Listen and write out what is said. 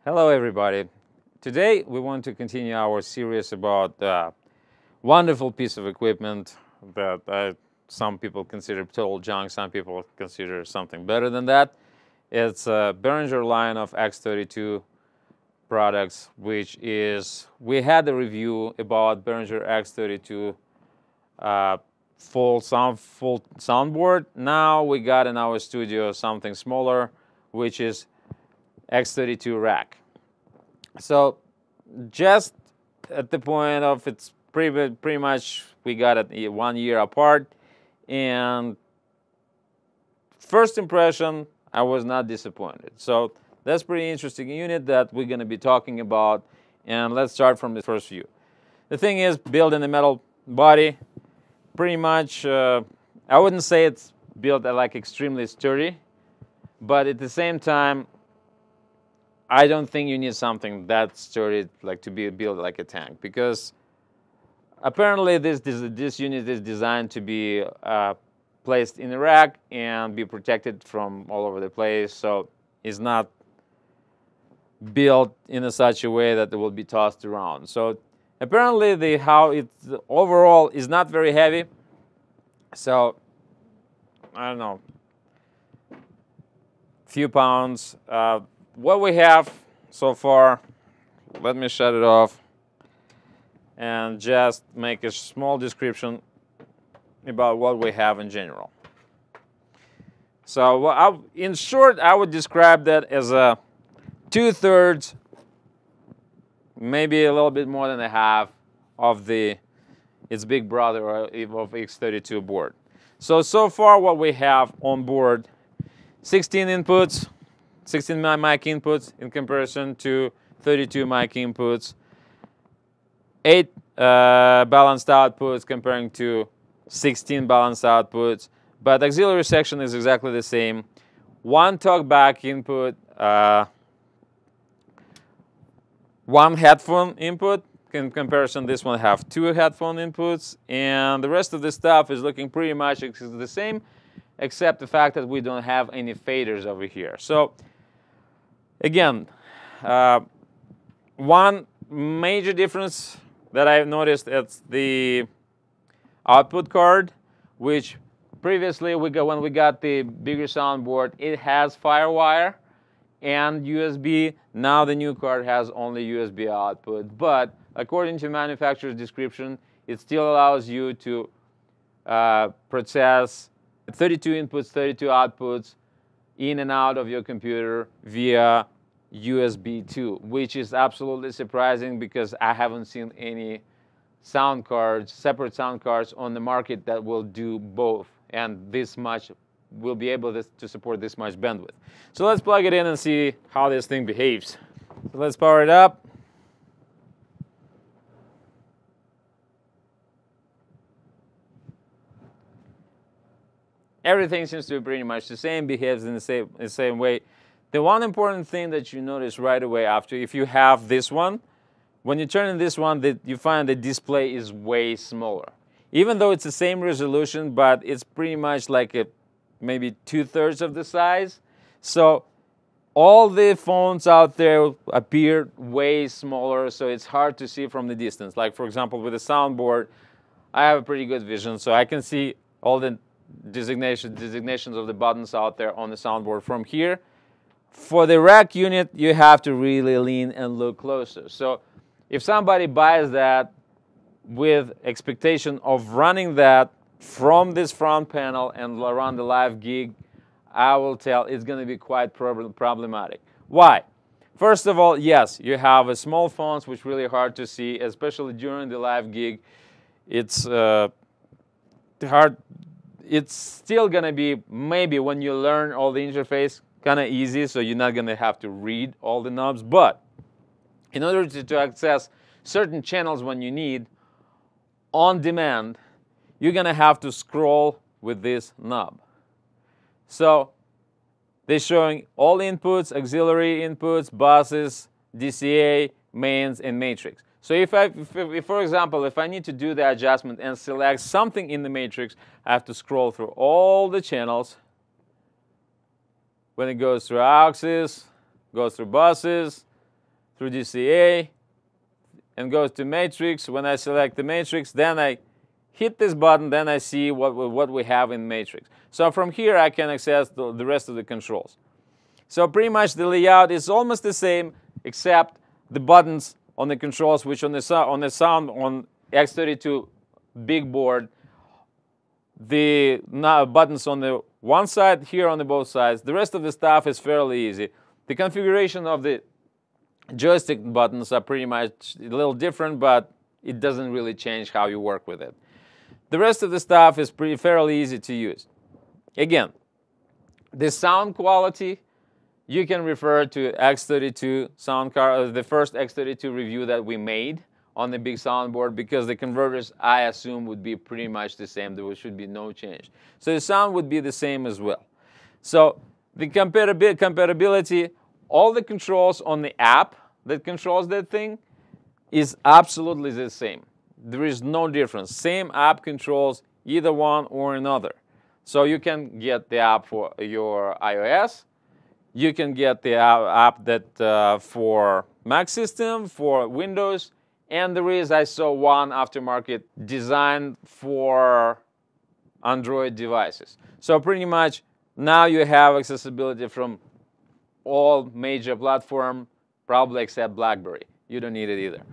Hello everybody. Today we want to continue our series about wonderful piece of equipment that some people consider total junk, some people consider something better than that. It's a Behringer line of X32 products, which is, we had a review about Behringer X32 full soundboard. Now we got in our studio something smaller, which is X32 Rack. So just at the point of it's pretty much we got it 1 year apart, and first impression I was not disappointed. So that's pretty interesting unit that we're going to be talking about, and let's start from the first view. The thing is, built in a metal body, pretty much I wouldn't say it's built like extremely sturdy, but at the same time I don't think you need something that sturdy like to be built like a tank, because apparently this unit is designed to be placed in a rack and be protected from all over the place, so it's not built in such a way that it will be tossed around. So apparently how it overall is not very heavy, so I don't know, few pounds. What we have so far, let me shut it off and just make a small description about what we have in general. So in short, I would describe that as a 2/3, maybe a little bit more than a half of its big brother of X32 board. So far what we have on board, 16 inputs, 16 mic inputs in comparison to 32 mic inputs, 8 balanced outputs comparing to 16 balanced outputs, but auxiliary section is exactly the same. 1 talkback input, 1 headphone input. In comparison, this one have 2 headphone inputs, and the rest of the stuff is looking pretty much the same, except the fact that we don't have any faders over here. So again, one major difference that I've noticed is the output card, which previously when we got the bigger soundboard, it has FireWire and USB. Now the new card has only USB output, but according to manufacturer's description, it still allows you to process 32 inputs, 32 outputs in and out of your computer via USB 2, which is absolutely surprising because I haven't seen any sound cards, separate sound cards on the market that will do both, and this much will be able to support this much bandwidth. So let's plug it in and see how this thing behaves. So let's power it up. Everything seems to be pretty much the same, behaves in the same way. The one important thing that you notice right away after, if you have this one, when you turn in this one, you find the display is way smaller. Even though it's the same resolution, but it's pretty much like maybe 2/3 of the size. So all the phones out there appear way smaller, so it's hard to see from the distance. Like for example, with the soundboard, I have a pretty good vision, so I can see all the designations of the buttons out there on the soundboard from here. For the rack unit, you have to really lean and look closer. So if somebody buys that with expectation of running that from this front panel and run the live gig, I will tell it's going to be quite problematic. Why? First of all, yes, you have a small phones, which is really hard to see, especially during the live gig. It's hard. It's still going to be, maybe when you learn all the interface, kind of easy, so you're not going to have to read all the knobs. But in order to access certain channels when you need, on demand, you're going to have to scroll with this knob. So they're showing all inputs, auxiliary inputs, buses, DCA, mains, and matrix. So if for example, if I need to do the adjustment and select something in the matrix, I have to scroll through all the channels. When it goes through auxes, goes through buses, through DCA and goes to matrix. When I select the matrix, then I hit this button, then I see what we have in matrix. So from here I can access the rest of the controls. So pretty much the layout is almost the same, except the buttons on the controls, which on the sound on X32 big board, the buttons on the one side, here on the both sides. The rest of the stuff is fairly easy. The configuration of the joystick buttons are pretty much a little different, but it doesn't really change how you work with it. The rest of the stuff is fairly easy to use. Again, the sound quality, you can refer to X32 sound card, the first X32 review that we made on the big soundboard, because the converters, I assume, would be pretty much the same. There should be no change. So the sound would be the same as well. So the compatibility, all the controls on the app that controls that thing is absolutely the same. There is no difference. Same app controls either one or another. So you can get the app for your iOS. You can get the app that for Mac system, for Windows, and there is, I saw one aftermarket designed for Android devices. So pretty much now you have accessibility from all major platforms, probably except BlackBerry. You don't need it either.